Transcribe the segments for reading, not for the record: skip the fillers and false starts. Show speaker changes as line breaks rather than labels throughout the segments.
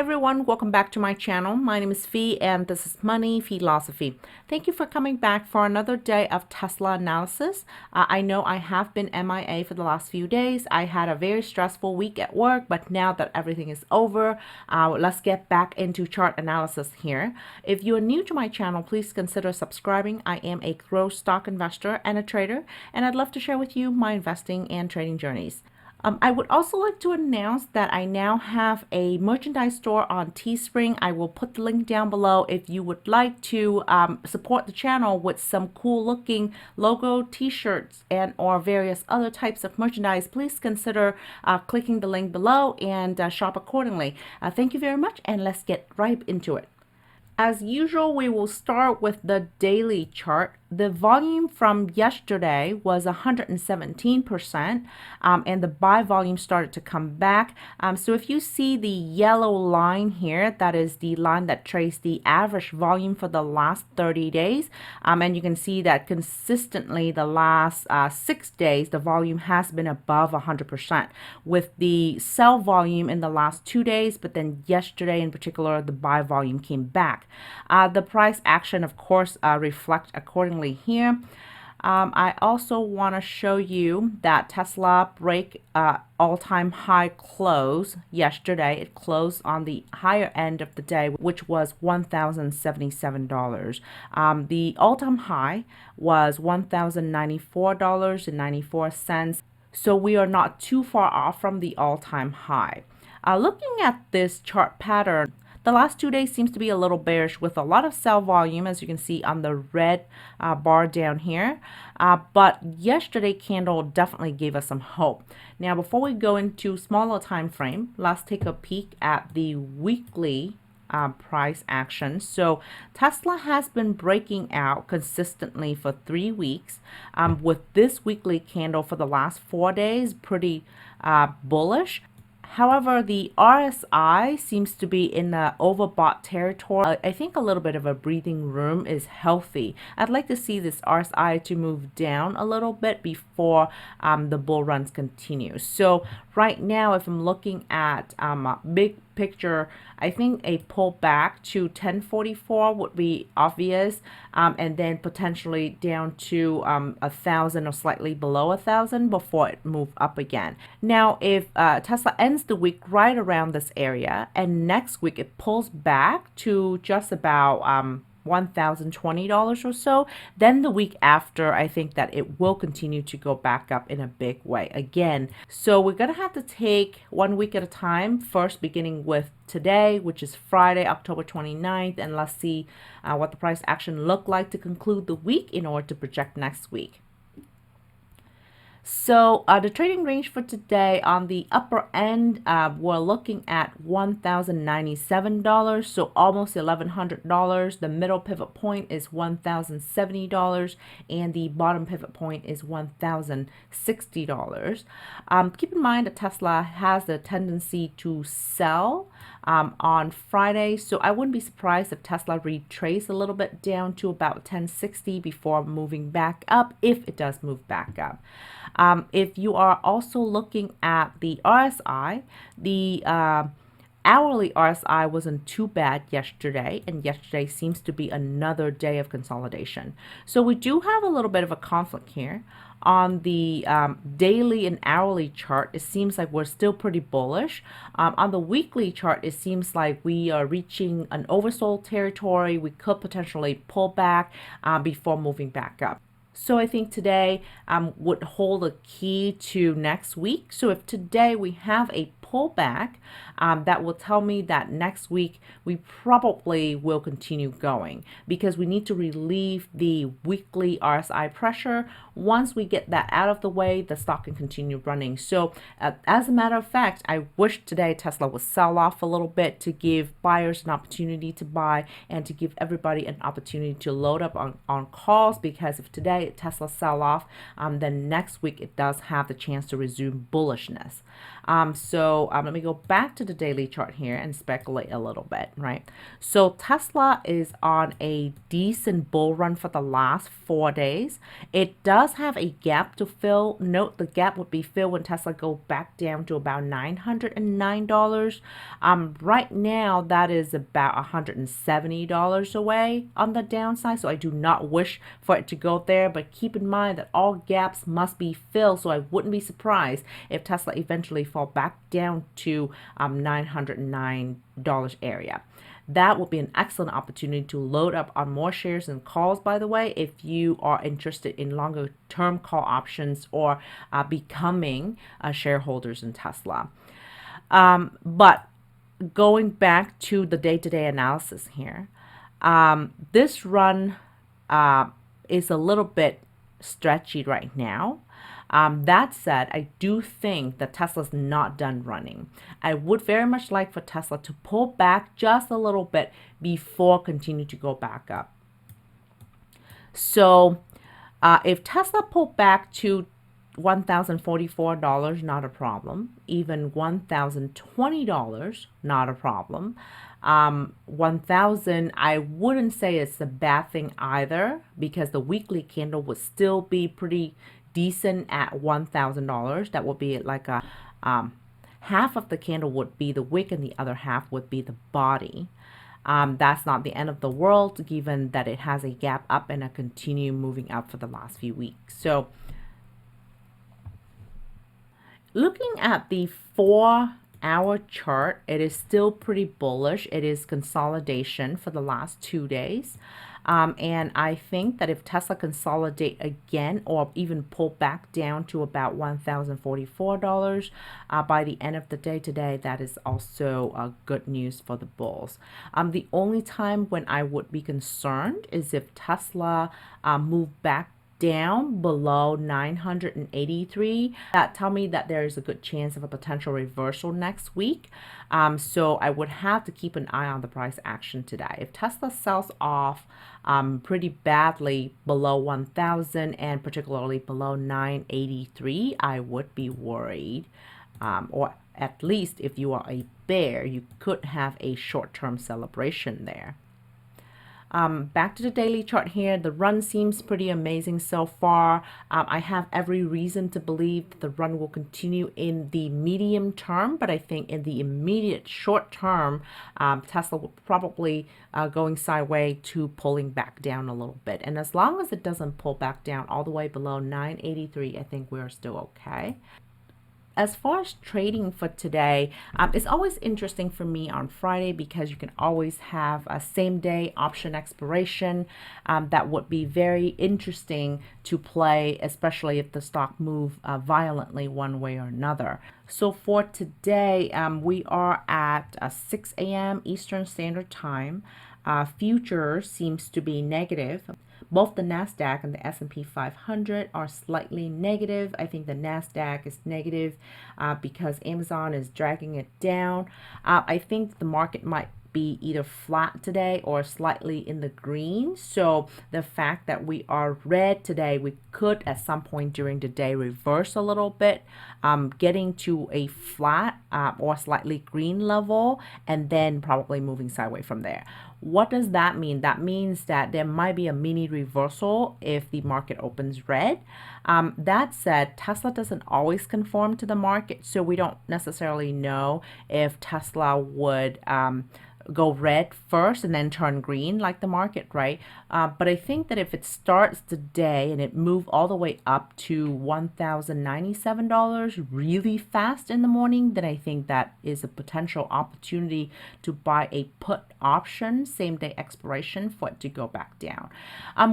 everyone, welcome back to my channel. My name is Phi and this is Money Philosophy. Thank you for coming back for another day of Tesla analysis. I know I have been MIA for the last few days. I had a very stressful week at work, but now that everything is over, let's get back into chart analysis here. If you are new to my channel, please consider subscribing. I am a growth stock investor and a trader, and I'd love to share with you my investing and trading journeys. I would also like to announce that I now have a merchandise store on Teespring. I will put the link down below if you would like to support the channel with some cool looking logo t-shirts and or various other types of merchandise. Please consider clicking the link below and shop accordingly. Thank you very much, and let's get right into it. As usual, we will start with the daily chart. The volume from yesterday was 117%, and the buy volume started to come back. So if you see the yellow line here, that is the line that traced the average volume for the last 30 days. And you can see that consistently the last 6 days, the volume has been above 100%, with the sell volume in the last 2 days, but then yesterday in particular, the buy volume came back. The price action, of course, reflect accordingly here. I also want to show you that Tesla break all-time high close yesterday. It closed on the higher end of the day, which was $1,077. The all-time high was $1,094.94. So we are not too far off from the all-time high. Looking at this chart pattern, the last 2 days seems to be a little bearish with a lot of sell volume, as you can see on the red bar down here. But yesterday candle definitely gave us some hope. Now, before we go into smaller time frame, let's take a peek at the weekly price action. So Tesla has been breaking out consistently for 3 weeks, with this weekly candle for the last 4 days pretty bullish. However, the RSI seems to be in the overbought territory. I think a little bit of a breathing room is healthy. I'd like to see this RSI to move down a little bit before the bull runs continue. So right now, if I'm looking at a big picture, I think a pullback to 1044 would be obvious, and then potentially down to 1,000 or slightly below 1,000 before it moves up again. Now, if Tesla ends the week right around this area and next week it pulls back to just about $1,020 or so, then the week after, I think that it will continue to go back up in a big way again. So we're gonna have to take 1 week at a time, first beginning with today, which is Friday, October 29th, and let's see what the price action look like to conclude the week in order to project next week. So the trading range for today, on the upper end, we're looking at $1,097, so almost $1,100. The middle pivot point is $1,070, and the bottom pivot point is $1,060. Keep in mind that Tesla has the tendency to sell on Friday, so I wouldn't be surprised if Tesla retrace a little bit down to about 1060 before moving back up, if it does move back up. If you are also looking at the RSI, the hourly RSI wasn't too bad yesterday, and yesterday seems to be another day of consolidation. So we do have a little bit of a conflict here. On the daily and hourly chart, it seems like we're still pretty bullish. On the weekly chart, it seems like we are reaching an oversold territory. We could potentially pull back before moving back up. So I think today would hold a key to next week. So if today we have a pullback, that will tell me that next week we probably will continue going, because we need to relieve the weekly RSI pressure. Once we get that out of the way, the stock can continue running. So as a matter of fact, I wish today Tesla would sell off a little bit to give buyers an opportunity to buy and to give everybody an opportunity to load up on calls, because if today Tesla sell off, then next week it does have the chance to resume bullishness. Let me go back to the daily chart here and speculate a little bit, right? So Tesla is on a decent bull run for the last 4 days. It does have a gap to fill. Note the gap would be filled when Tesla go back down to about $909. Right now that is about $170 away on the downside. So I do not wish for it to go there, but keep in mind that all gaps must be filled. So I wouldn't be surprised if Tesla eventually fall back down to $909 area. That would be an excellent opportunity to load up on more shares and calls, by the way, if you are interested in longer term call options or becoming shareholders in Tesla. But going back to the day-to-day analysis here, this run is a little bit stretchy right now. That said, I do think that Tesla's not done running. I would very much like for Tesla to pull back just a little bit before continue to go back up. So if Tesla pulled back to $1,044, not a problem. Even $1,020, not a problem. 1,000, I wouldn't say it's a bad thing either, because the weekly candle would still be pretty decent at $1,000. That would be like a half of the candle would be the wick and the other half would be the body. That's not the end of the world, given that it has a gap up and a continue moving up for the last few weeks. So looking at the 4-hour chart, it is still pretty bullish. It is consolidation for the last 2 days. And I think that if Tesla consolidate again or even pull back down to about $1,044 by the end of the day today, that is also good news for the bulls. The only time when I would be concerned is if Tesla move back down below 983. That tell me that there is a good chance of a potential reversal next week. So I would have to keep an eye on the price action today. If Tesla sells off pretty badly below 1,000 and particularly below 983, I would be worried. Or at least if you are a bear, you could have a short-term celebration there. Back to the daily chart here. The run seems pretty amazing so far. I have every reason to believe that the run will continue in the medium term, but I think in the immediate short term, Tesla will probably going sideways to pulling back down a little bit. And as long as it doesn't pull back down all the way below 983, I think we're still okay. As far as trading for today, it's always interesting for me on Friday because you can always have a same day option expiration. That would be very interesting to play, especially if the stock move violently one way or another. So for today, we are at 6 a.m. Eastern Standard Time. Future seems to be negative. Both the NASDAQ and the S&P 500 are slightly negative. I think the NASDAQ is negative because Amazon is dragging it down. I think the market might be either flat today or slightly in the green. So the fact that we are red today, we could at some point during the day reverse a little bit, getting to a flat or slightly green level, and then probably moving sideways from there. What does that mean? That means that there might be a mini reversal if the market opens red. That said, Tesla doesn't always conform to the market, so we don't necessarily know if Tesla would go red first and then turn green like the market, right? But I think that if it starts today and it moves all the way up to $1,097 really fast in the morning, then I think that is a potential opportunity to buy a put option, same day expiration, for it to go back down.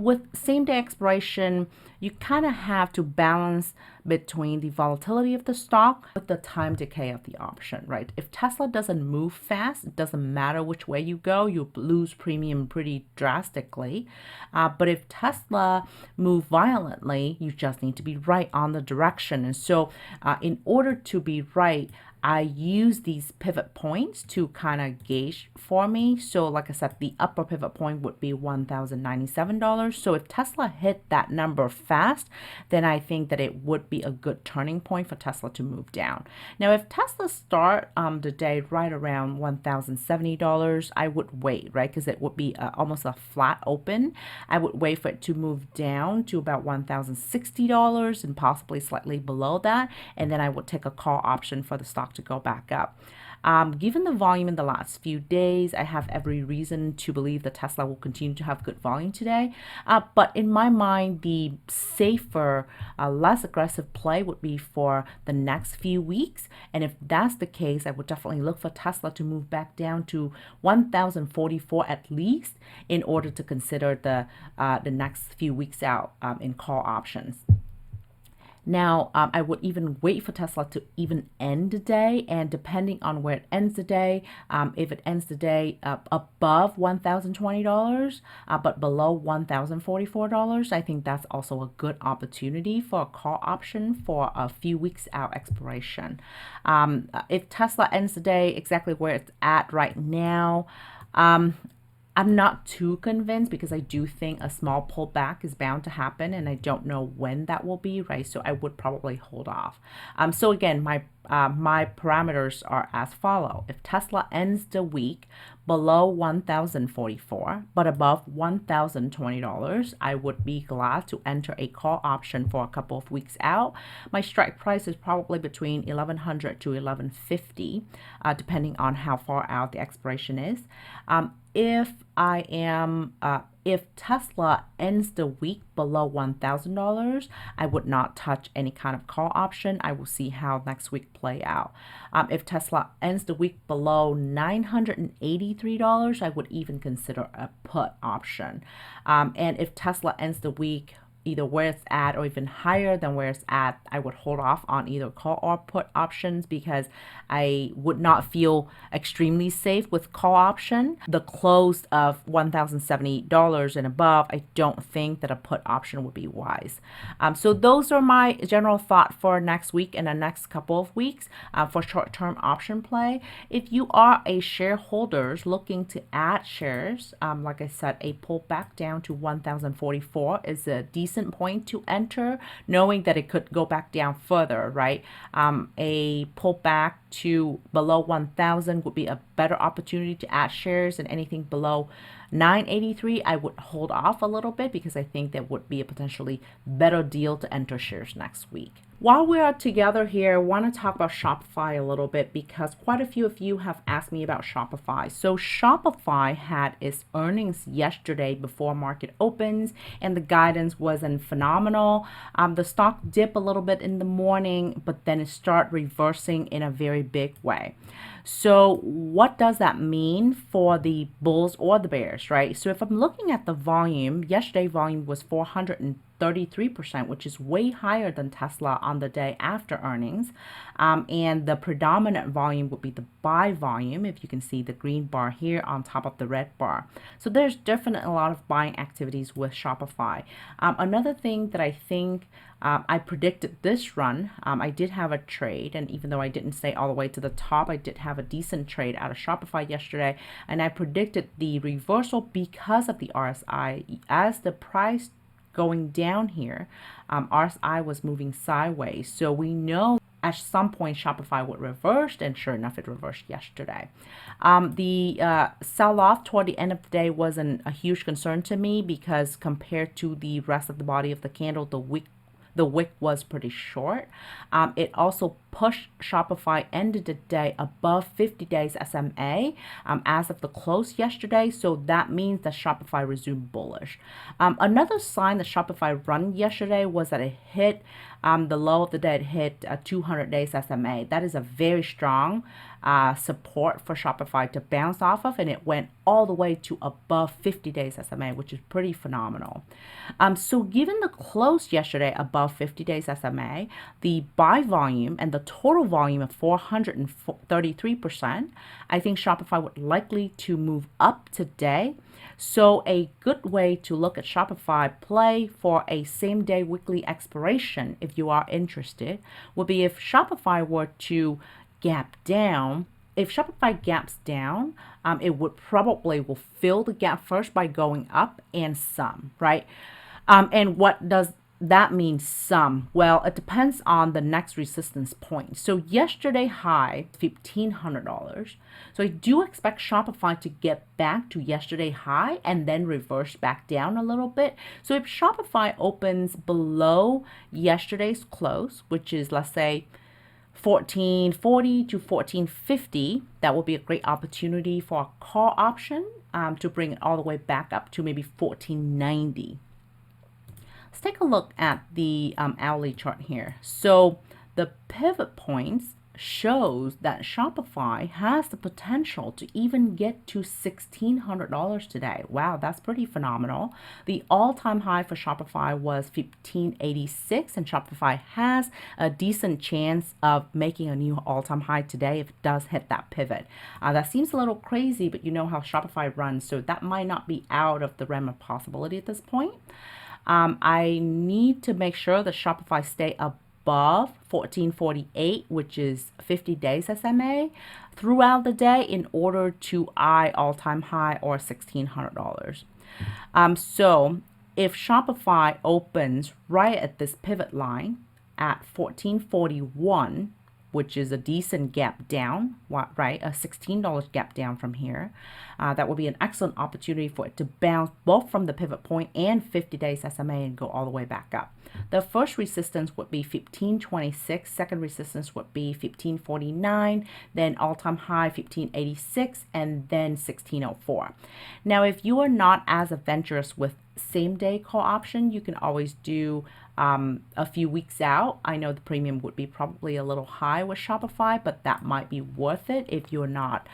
With same day expiration, you kind of have to balance between the volatility of the stock with the time decay of the option, right? If Tesla doesn't move fast, it doesn't matter which way you go, you lose premium pretty drastically. But if Tesla move violently, you just need to be right on the direction. And so in order to be right, I use these pivot points to kind of gauge for me. So like I said, the upper pivot point would be $1,097. So if Tesla hit that number fast, then I think that it would be a good turning point for Tesla to move down. Now, if Tesla start the day right around $1,070, I would wait, right? Because it would be almost a flat open. I would wait for it to move down to about $1,060 and possibly slightly below that. And then I would take a call option for the stock to go back up. Given the volume in the last few days, I have every reason to believe that Tesla will continue to have good volume today. But in my mind, the safer, less aggressive play would be for the next few weeks. And if that's the case, I would definitely look for Tesla to move back down to 1,044 at least in order to consider the next few weeks out in call options. Now, I would even wait for Tesla to even end the day, and depending on where it ends the day, if it ends the day above $1,020, but below $1,044, I think that's also a good opportunity for a call option for a few weeks out expiration. If Tesla ends the day exactly where it's at right now, I'm not too convinced because I do think a small pullback is bound to happen, and I don't know when that will be, right? So I would probably hold off. So again, my parameters are as follow. If Tesla ends the week below 1,044 but above $1,020, I would be glad to enter a call option for a couple of weeks out. My strike price is probably between 1,100 to 1,150, depending on how far out the expiration is. If Tesla ends the week below $1,000, I would not touch any kind of call option. I will see how next week play out. If Tesla ends the week below $983, I would even consider a put option. And if Tesla ends the week either where it's at or even higher than where it's at, I would hold off on either call or put options because I would not feel extremely safe with call option. The close of $1,070 and above, I don't think that a put option would be wise. So those are my general thought for next week and the next couple of weeks for short-term option play. If you are a shareholder looking to add shares, like I said, a pullback down to 1,044 is a decent point to enter, knowing that it could go back down further, right? A pullback to below 1,000 would be a better opportunity to add shares, and anything below 983 I would hold off a little bit because I think that would be a potentially better deal to enter shares next week. While we are together here, I want to talk about Shopify a little bit because quite a few of you have asked me about Shopify. So Shopify had its earnings yesterday before market opens, and the guidance wasn't phenomenal. The stock dipped a little bit in the morning, but then it started reversing in a very big way. So what does that mean for the bulls or the bears, right? So if I'm looking at the volume, yesterday volume was 433%, which is way higher than Tesla on the day after earnings. And the predominant volume would be the buy volume, if you can see the green bar here on top of the red bar. So there's definitely a lot of buying activities with Shopify. Another thing that I think I predicted this run. I did have a trade, and even though I didn't stay all the way to the top, I did have a decent trade out of Shopify yesterday, and I predicted the reversal because of the RSI. As the price going down here, RSI was moving sideways, so we know at some point Shopify would reverse, and sure enough, it reversed yesterday. The sell-off toward the end of the day wasn't a huge concern to me because compared to the rest of the body of the candle, the wick was pretty short. It also pushed Shopify ended the day above 50 days SMA as of the close yesterday. So that means that Shopify resumed bullish. Another sign that Shopify run yesterday was that it hit the low of the day. It hit 200 days SMA. That is a very strong support for Shopify to bounce off of, and it went all the way to above 50 days SMA, which is pretty phenomenal. So given the close yesterday above 50 days SMA, the buy volume and the total volume of 433%, I think Shopify would likely to move up today. So a good way to look at Shopify play for a same-day weekly expiration, if you are interested, would be if Shopify were to gap down, if Shopify gaps down, it would probably will fill the gap first by going up and some, right? And what does that mean some? Well, it depends on the next resistance point. So yesterday high, $1,500. So I do expect Shopify to get back to yesterday high and then reverse back down a little bit. So if Shopify opens below yesterday's close, which is, let's say, 1440 to 1450, that will be a great opportunity for a call option to bring it all the way back up to maybe 1490. Let's take a look at the hourly chart here. So the pivot points shows that Shopify has the potential to even get to $1,600 today. Wow, that's pretty phenomenal. The all-time high for Shopify was $1,586, and Shopify has a decent chance of making a new all-time high today if it does hit that pivot. That seems a little crazy, but you know how Shopify runs, so that might not be out of the realm of possibility at this point. I need to make sure that Shopify stay above 1448, which is 50 days SMA, throughout the day in order to eye all-time high or $1,600. So if Shopify opens right at this pivot line at 1441, which is a decent gap down, right? A $16 gap down from here. That will be an excellent opportunity for it to bounce both from the pivot point and 50 days SMA and go all the way back up. The first resistance would be 1526, second resistance would be 1549, then all-time high 1586, and then 1604. Now, if you are not as adventurous with same-day call option, you can always do a few weeks out. I know the premium would be probably a little high with Shopify, but that might be worth it if you're not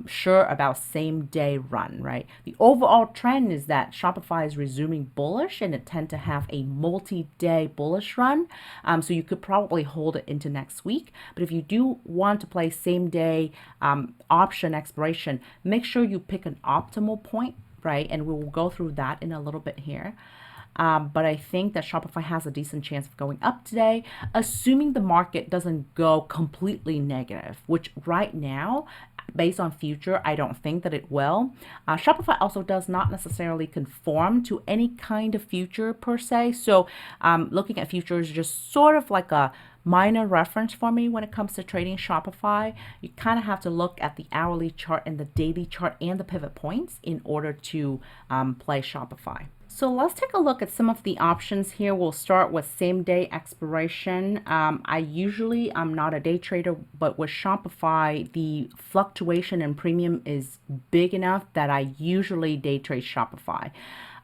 sure about same day run, right? The overall trend is that Shopify is resuming bullish and it tend to have a multi-day bullish run. So you could probably hold it into next week. But if you do want to play same day option expiration, make sure you pick an optimal point, right? And we will go through that in a little bit here. But I think that Shopify has a decent chance of going up today, assuming the market doesn't go completely negative, which right now, based on future, I don't think that it will. Shopify also does not necessarily conform to any kind of future per se. So looking at futures is just sort of like a minor reference for me when it comes to trading Shopify. You kind of have to look at the hourly chart and the daily chart and the pivot points in order to play Shopify. So let's take a look at some of the options here. We'll start with same day expiration. I'm not a day trader, but with Shopify, the fluctuation in premium is big enough that I usually day trade Shopify.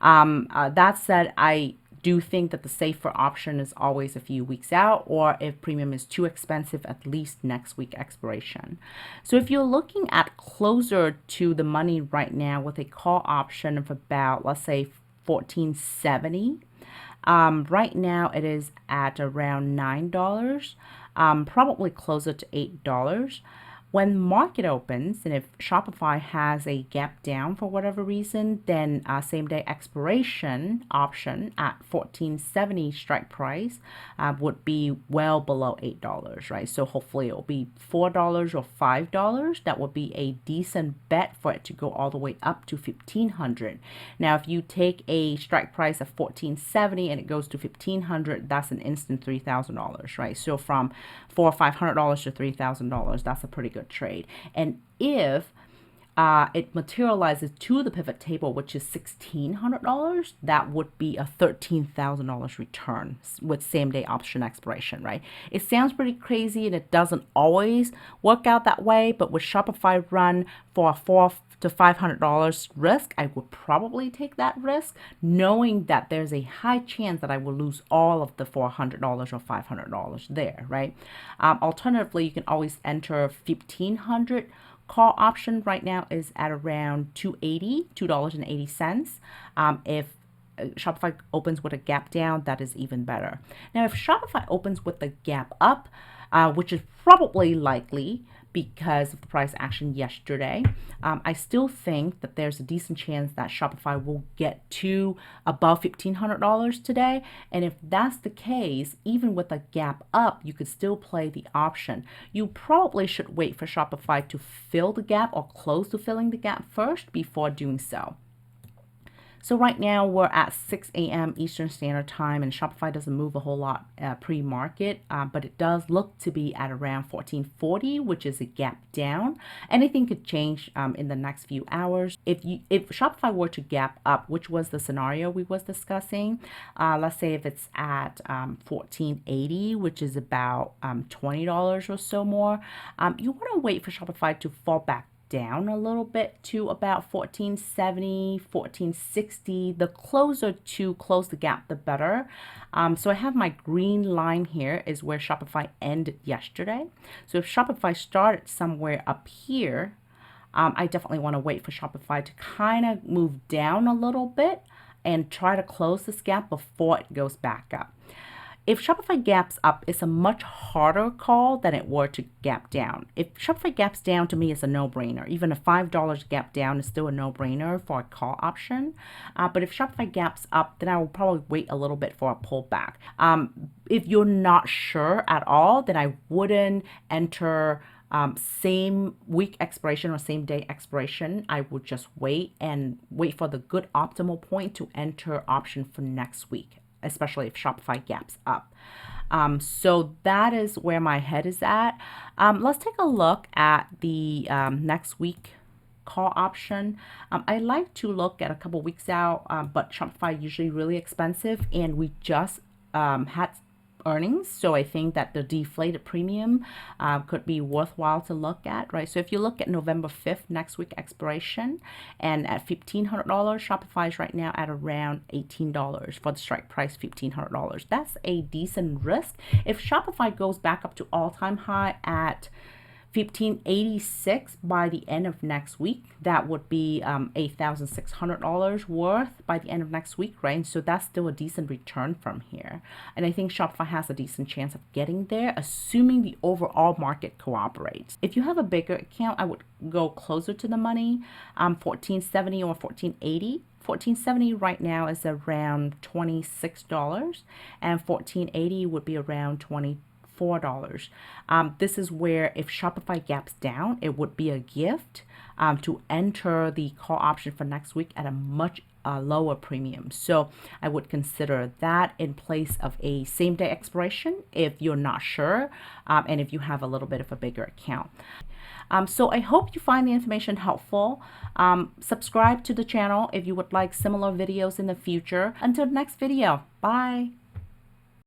That said, I do think that the safer option is always a few weeks out, or if premium is too expensive, at least next week expiration. So if you're looking at closer to the money right now with a call option of about, let's say, 1470. Right now it is at around $9, probably closer to $8. When market opens, and if Shopify has a gap down for whatever reason, then same day expiration option at 1470 strike price would be well below $8, right? So hopefully it will be $4 or $5. That would be a decent bet for it to go all the way up to 1500. Now, if you take a strike price of 1470 and it goes to 1500, that's an instant $3,000, right? So from $400 or $500 to $3,000, that's a pretty good trade. And if it materializes to the pivot table, which is $1,600, that would be a $13,000 return with same day option expiration, right? It sounds pretty crazy and it doesn't always work out that way, but with Shopify run for a $400 to $500 risk, I would probably take that risk, knowing that there's a high chance that I will lose all of the $400 or $500 there, right? Alternatively, you can always enter 1,500. Call option right now is at around $2.80. If Shopify opens with a gap down, that is even better. Now, if Shopify opens with a gap up, which is probably likely because of the price action yesterday. I still think that there's a decent chance that Shopify will get to above $1,500 today. And if that's the case, even with a gap up, you could still play the option. You probably should wait for Shopify to fill the gap or close to filling the gap first before doing so. So right now we're at 6 a.m. Eastern Standard Time, and Shopify doesn't move a whole lot pre-market, but it does look to be at around 1440, which is a gap down. Anything could change in the next few hours. If Shopify were to gap up, which was the scenario we was discussing, let's say if it's at 1480, which is about $20 or so more, you want to wait for Shopify to fall back down a little bit to about 1470, 1460. The closer to close the gap, the better. So I have my green line here is where Shopify ended yesterday. So if Shopify started somewhere up here, I definitely want to wait for Shopify to kind of move down a little bit and try to close this gap before it goes back up. If Shopify gaps up, it's a much harder call than it were to gap down. If Shopify gaps down, to me, it's a no-brainer. Even a $5 gap down is still a no-brainer for a call option. But if Shopify gaps up, then I will probably wait a little bit for a pullback. If you're not sure at all, then I wouldn't enter same week expiration or same day expiration. I would just wait for the good optimal point to enter option for next week, especially if Shopify gaps up. So that is where my head is at. Let's take a look at the next week call option. I like to look at a couple weeks out, but Shopify usually really expensive, and we just had earnings, so I think that the deflated premium could be worthwhile to look at, right? So if you look at November 5th, next week expiration, and at $1,500, Shopify is right now at around $18 for the strike price, $1,500. That's a decent risk. If Shopify goes back up to all-time high at $1,586 by the end of next week, that would be $8,600 worth by the end of next week, right? And so that's still a decent return from here. And I think Shopify has a decent chance of getting there, assuming the overall market cooperates. If you have a bigger account, I would go closer to the money, 1470 or 1480. 1470 right now is around $26, and 1480 would be around $24. This is where if Shopify gaps down, it would be a gift to enter the call option for next week at a much lower premium. So I would consider that in place of a same day expiration if you're not sure and if you have a little bit of a bigger account. So I hope you find the information helpful. Subscribe to the channel if you would like similar videos in the future. Until the next video, bye.